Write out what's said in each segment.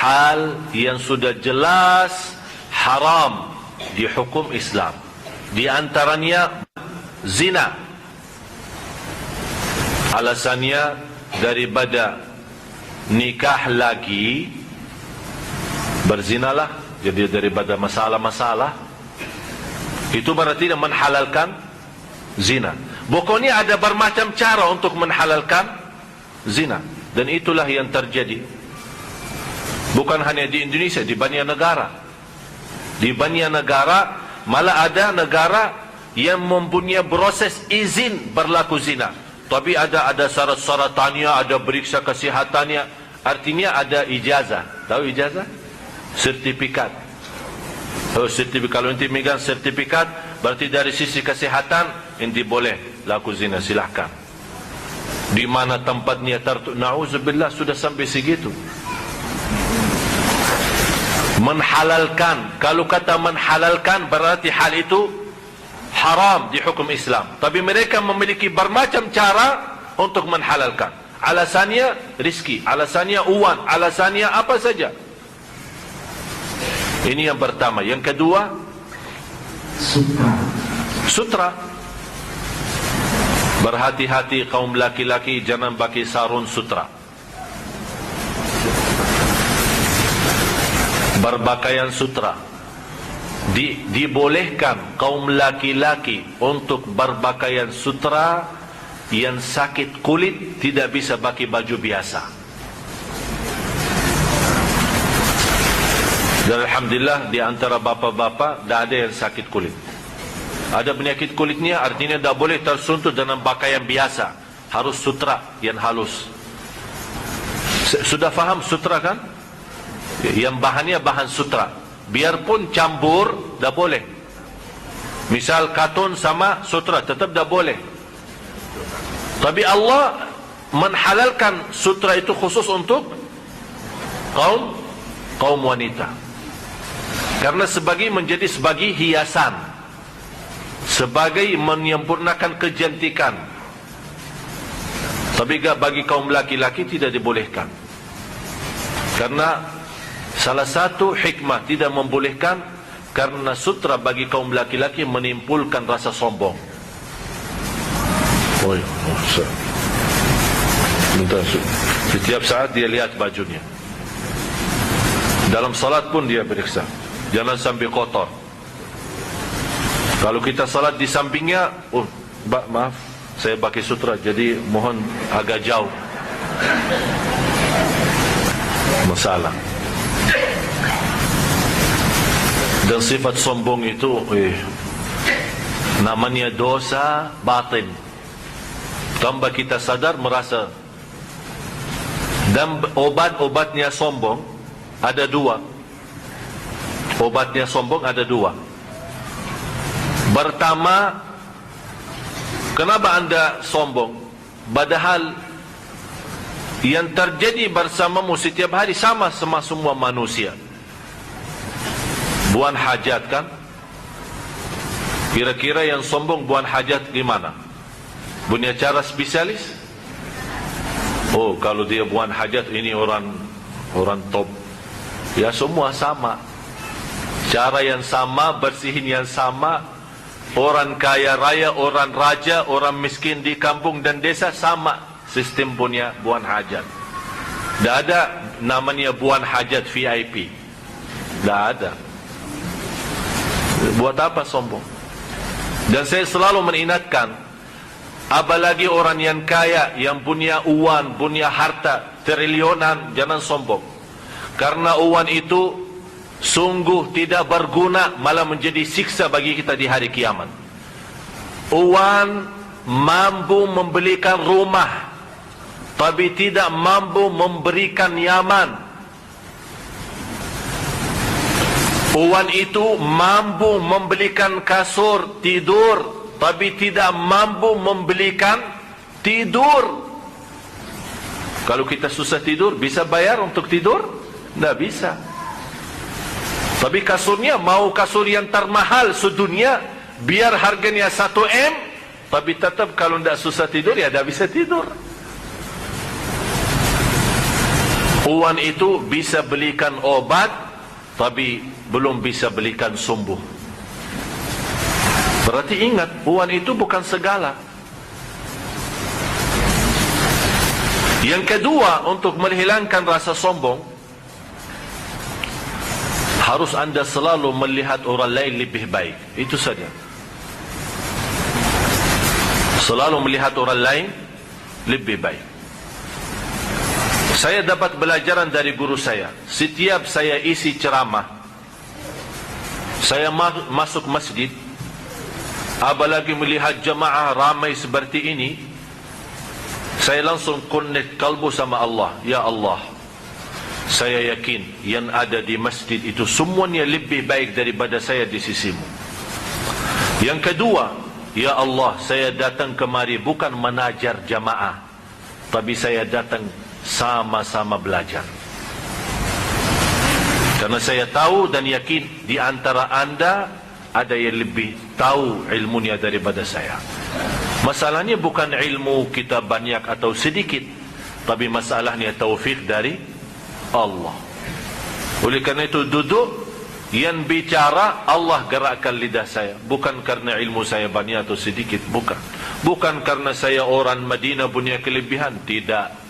hal yang sudah jelas haram di hukum Islam. Di antaranya zina. Alasannya daripada nikah lagi, berzinalah, jadi daripada masalah-masalah. Itu berarti menhalalkan zina. Pokoknya ada bermacam cara untuk menhalalkan zina. Dan itulah yang terjadi. Bukan hanya di Indonesia, di banyak negara. Di banyak negara, malah ada negara yang mempunyai proses izin berlaku zina. Tapi ada syarat-syaratannya, ada periksa kesihatannya. Artinya ada ijazah. Tahu ijazah? Sertifikat. Sertifikat. Kalau inti megang sertifikat, berarti dari sisi kesihatan inti boleh laku zina, silahkan. Di mana tempatnya na'udzubillah sudah sampai segitu. Menhalalkan. Kalau kata menhalalkan berarti hal itu haram di hukum Islam. Tapi mereka memiliki bermacam cara untuk menhalalkan. Alasannya rizki, alasannya uang, alasannya apa saja. Ini yang pertama. Yang kedua, sutra. Berhati-hati kaum laki-laki, jangan pakai sarung sutra. Berpakaian sutra. Dibolehkan kaum laki-laki untuk berpakaian sutra. Yang sakit kulit tidak bisa pakai baju biasa. Dan alhamdulillah di antara bapa-bapa tidak ada yang sakit kulit. Ada penyakit kulitnya, artinya tidak boleh tersuntuk dengan pakaian biasa. Harus sutra yang halus. Sudah faham sutra kan? Yang bahannya bahan sutra. Biarpun campur, tidak boleh. Misal katun sama sutra, tetap tidak boleh. Tapi Allah menhalalkan sutra itu khusus untuk kaum wanita. Karena menjadi sebagai hiasan. Sebagai menyempurnakan kecantikan. Tapi bagi kaum laki-laki tidak dibolehkan. Karena salah satu hikmah tidak membolehkan, karena sutra bagi kaum laki-laki menimbulkan rasa sombong. Setiap saat dia lihat bajunya. Dalam salat pun dia periksa. Jangan sampai kotor. Kalau kita salat di sampingnya, maaf, saya pakai sutra, jadi mohon agak jauh. Masalah. Dan sifat sombong itu namanya dosa batin. Tambah kita sadar, merasa. Dan obat-obatnya sombong ada dua. Obatnya sombong ada dua. Pertama, kenapa anda sombong? Padahal yang terjadi bersamamu setiap hari sama semua manusia. Buang hajat kan? Kira-kira yang sombong buang hajat gimana? Punya cara spesialis? Oh, kalau dia buang hajat ini orang top. Ya semua sama. Cara yang sama, bersihin yang sama. Orang kaya raya, orang raja, orang miskin di kampung dan desa sama sistem punya buang hajat. Tidak ada namanya buang hajat VIP. Tidak ada. Buat apa sombong? Dan saya selalu mengingatkan, apalagi orang yang kaya, yang punya uang, punya harta triliunan, jangan sombong. Karena uang itu sungguh tidak berguna, malah menjadi siksa bagi kita di hari kiamat. Uang mampu membelikan rumah, tapi tidak mampu memberikan nyaman. Uang itu mampu membelikan kasur tidur, tapi tidak mampu membelikan tidur. Kalau kita susah tidur, bisa bayar untuk tidur? Tidak bisa. Tapi kasurnya mau kasur yang termahal sedunia, biar harganya 1 M, tapi tetap kalau tidak susah tidur, ya tidak bisa tidur. Uang itu bisa belikan obat, tapi belum bisa belikan sembuh. Berarti ingat, uang itu bukan segala. Yang kedua, untuk menghilangkan rasa sombong, harus anda selalu melihat orang lain lebih baik. Itu saja. Selalu melihat orang lain lebih baik. Saya dapat pelajaran dari guru saya. Setiap saya isi ceramah, saya masuk masjid, apalagi melihat jemaah ramai seperti ini, saya langsung connect kalbu sama Allah. Ya Allah, saya yakin yang ada di masjid itu semuanya lebih baik daripada saya di sisimu. Yang kedua, ya Allah, saya datang kemari bukan menajar jamaah, tapi saya datang sama-sama belajar. Karena saya tahu dan yakin di antara anda ada yang lebih tahu ilmunya daripada saya. Masalahnya bukan ilmu kita banyak atau sedikit, tapi masalahnya taufik dari Allah. Oleh karena itu duduk, yang bicara Allah gerakkan lidah saya. Bukan karena ilmu saya banyak atau sedikit, bukan. Bukan karena saya orang Madinah punya kelebihan, tidak.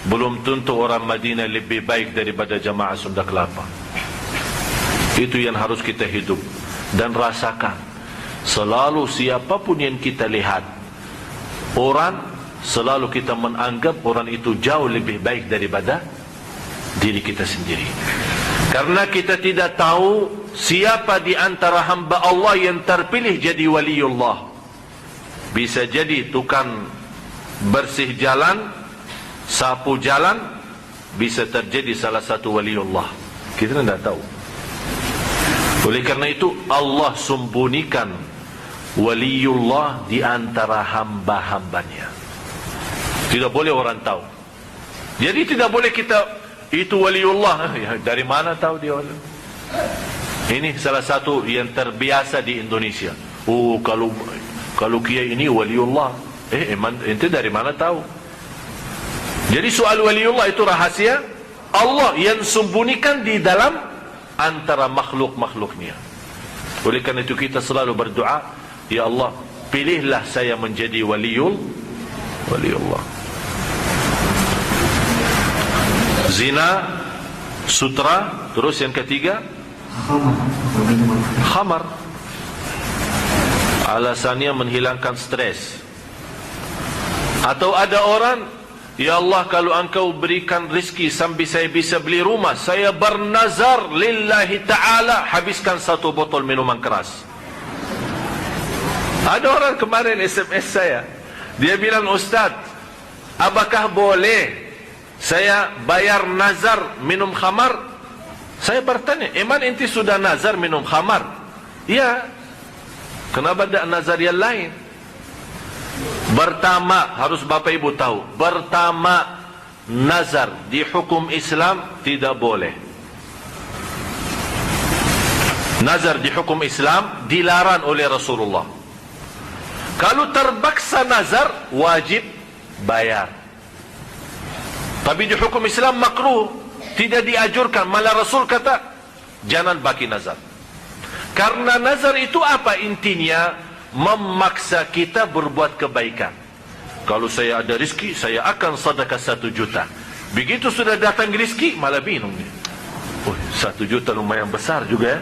Belum tentu orang Madinah lebih baik daripada jamaah Sunda Kelapa. Itu yang harus kita hidup dan rasakan. Selalu siapapun yang kita lihat, orang, selalu kita menganggap orang itu jauh lebih baik daripada diri kita sendiri. Karena kita tidak tahu siapa di antara hamba Allah yang terpilih jadi waliullah. Bisa jadi tukang bersih jalan, sapu jalan, bisa terjadi salah satu waliullah. Kita tidak tahu. Oleh karena itu Allah sembunyikan waliullah di antara hamba-hambanya. Tidak boleh orang tahu. Jadi tidak boleh kita, itu waliullah, ya, dari mana tahu dia wali? Ini salah satu yang terbiasa di Indonesia. Oh, kalau kiai ini waliullah. Emang ente dari mana tahu? Jadi soal waliullah itu rahasia Allah yang sembunyikan di dalam antara makhluk-makhluknya. Oleh karena itu kita selalu berdoa, ya Allah, pilihlah saya menjadi waliullah. Zina, sutra, terus yang ketiga khamar. Alasannya menghilangkan stres. Atau ada orang, ya Allah, kalau engkau berikan rezeki sampai saya bisa beli rumah, saya bernazar lillahi ta'ala habiskan 1 botol minuman keras. Ada orang kemarin SMS saya, dia bilang, Ustaz, apakah boleh saya bayar nazar minum khamar? Saya bertanya, emang ente sudah nazar minum khamar? Ya. Kenapa tidak nazar yang lain? Pertama, harus Bapak Ibu tahu, pertama, nazar di hukum Islam tidak boleh. Nazar di hukum Islam dilarang oleh Rasulullah. Kalau terpaksa nazar, wajib bayar. Tapi di hukum Islam makruh, tidak dianjurkan. Malah Rasul kata, jangan bagi nazar. Karena nazar itu apa intinya? Memaksa kita berbuat kebaikan. Kalau saya ada rezeki, saya akan sedekah 1 juta. Begitu sudah datang rezeki, malah bingung. Oh, 1 juta lumayan besar juga ya.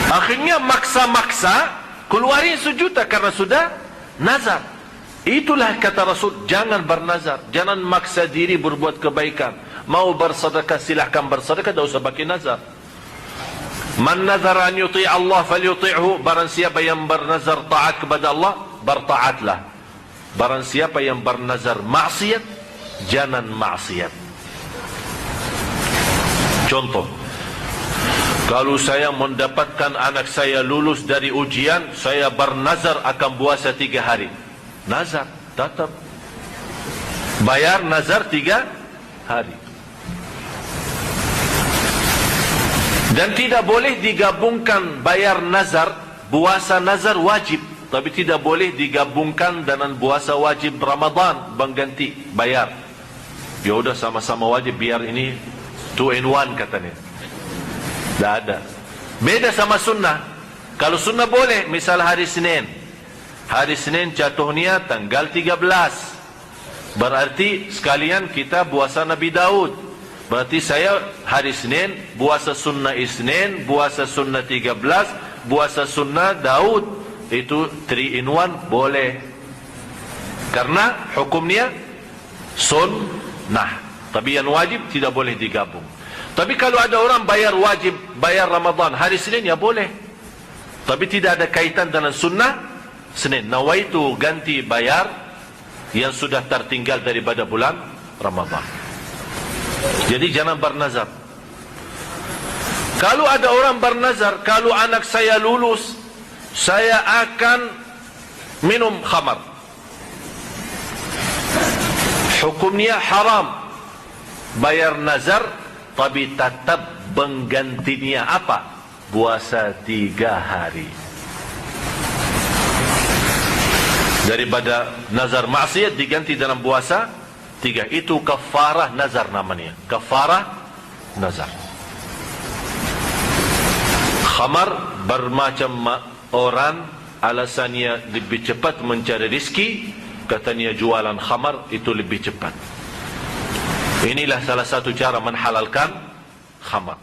Akhirnya maksa-maksa keluarin 1 juta karena sudah nazar. Itulah kata Rasul, jangan bernazar, jangan maksa diri berbuat kebaikan. Mau bersedekah, silahkan bersedekah, tidak usah pakai nazar. Man nazara an yuti' Allah falyuti'hu. Barang siapa yang bernazar taat kepada Allah, bertaatlah. Barang siapa yang bernazar maksiat, jangan maksiat. Contoh, kalau saya mendapatkan anak saya lulus dari ujian, saya bernazar akan puasa 3 hari. Nazar, tetap bayar nazar 3 hari. Dan tidak boleh digabungkan bayar nazar, puasa nazar wajib. Tapi tidak boleh digabungkan dengan puasa wajib Ramadan, mengganti, bayar. Ya udah sama-sama wajib, biar ini 2 in 1 katanya. Tak ada. Beda sama sunnah. Kalau sunnah boleh, misal hari Senin. Hari Senin jatuhnya tanggal 13. Berarti sekalian kita puasa Nabi Daud. Berarti saya hari Senin puasa sunnah Isnin, puasa sunnah 13, puasa sunnah Daud. Itu 3 in 1 boleh. Karena hukumnya sunnah. Tapi yang wajib tidak boleh digabung. Tapi kalau ada orang bayar wajib, bayar Ramadan hari Senin, ya boleh. Tapi tidak ada kaitan dengan sunnah Senin. Nawaitu ganti bayar yang sudah tertinggal daripada bulan Ramadan. Jadi jangan bernazar. Kalau ada orang bernazar, kalau anak saya lulus, saya akan minum khamar. Hukumnya haram. Bayar nazar, tapi tetap penggantinya apa? Puasa 3 hari. Daripada nazar maksiat diganti dalam puasa 3. Itu kafarah nazar namanya. Kafarah nazar. Khamar bermacam orang alasannya lebih cepat mencari rezeki, katanya jualan khamar itu lebih cepat. Inilah salah satu cara menghalalkan khamar.